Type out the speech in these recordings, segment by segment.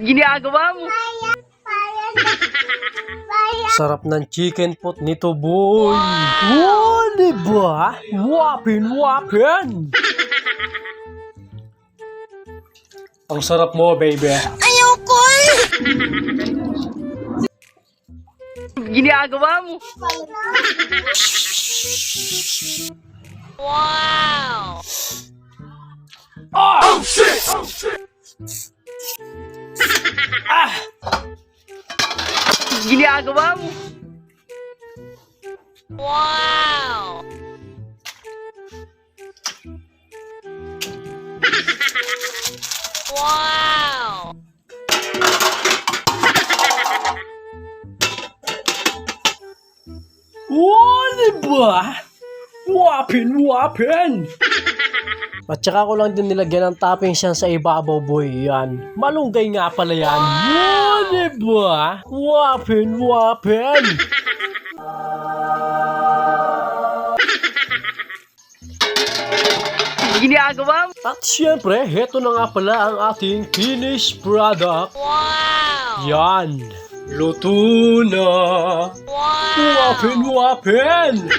ginagawa mo? Sarap ng chicken pot nito, boy. Wow, diba? Wapin. Ang sarap mo, baby. Ayoko! Ginagawa mo? Wow! Oh, shit! Ginagawa mo? Wow! Wow! Wow, diba? Wapin. At saka ko lang din nilagyan ng toppings yan sa ibabaw, boy. Yan. Malunggay nga pala yan. Wow, diba? Wapin. Ginagawa mo? At syempre, heto na nga pala ang ating finished product. Wow! Yan. Luto na. Wow! Wapin.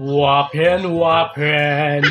Wow! Wapin.